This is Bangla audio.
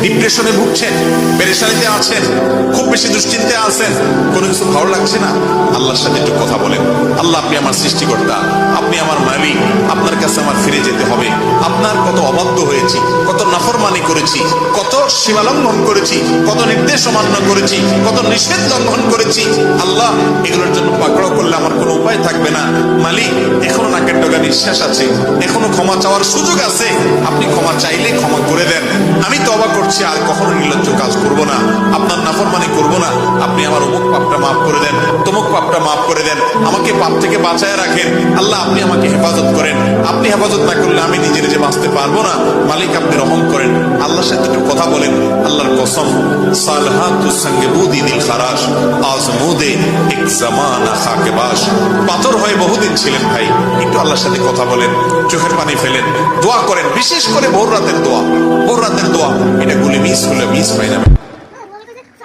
ডিপ্রেশনে ভুগছেন, পেরেশানিতে আছেন, খুব বেশি দুশ্চিন্তায় আছেন, কোনো কিছু ভালো লাগছে না, আল্লাহর সাথে একটু কথা বলেন। আল্লাহ, আপনি আমার সৃষ্টিকর্তা, আপনি আমার মালিক, আপনার কাছে আমার ফিরে যেতে হবে। আপনার কত অবাধ্য হয়েছি, কত নাফরমানি করেছি, কত সীমা লঙ্ঘন করেছি, কত নির্দেশ অমান্য করেছি, কত নিষেধ লঙ্ঘন করেছি। আল্লাহ, এগুলোর জন্য পাকড়াও করলে আমার কোনো উপায় থাকবে না। মালিক, এখনো নাকের ডগা নিঃশ্বাস আছে, এখনো ক্ষমা চাওয়ার সুযোগ আছে, আপনি ক্ষমা চাইলে ক্ষমা করে দেন। আমি তওবা করছি, আর কখনো নির্লজ্জ কাজ করব না, আপনার নাফরমানি করব না। আপনি আমার অমুক পাপটা মাফ করে দেন, তমুক পাপটা মাফ করে দেন, আমাকে পাপ থেকে বাঁচায় রাখেন। আল্লাহ, আপনি আমাকে হেফাজত করেন। আপনি হেফাজত না করলে আমি নিজে নিজে বাঁচতে পারবো না। মালিক, আপনি রহম করেন। আল্লাহর সাথে একটু কথা বলেন। আল্লাহর কসম, সালহাতুস সঙ্গে বুদি দিল খারাস, আজমুদে এক জামানা খাকে বাস। পাথর হয়ে বহুদিন ছিলেন ভাই, একটু আল্লাহর সাথে কথা বলেন, চোখের পানি ফেলেন, দোয়া করেন। বিশেষ করে ভোর রাতের দোয়া, ভোর রাতের দোয়া, এটা গুলি মিস হলে মিস পাই না।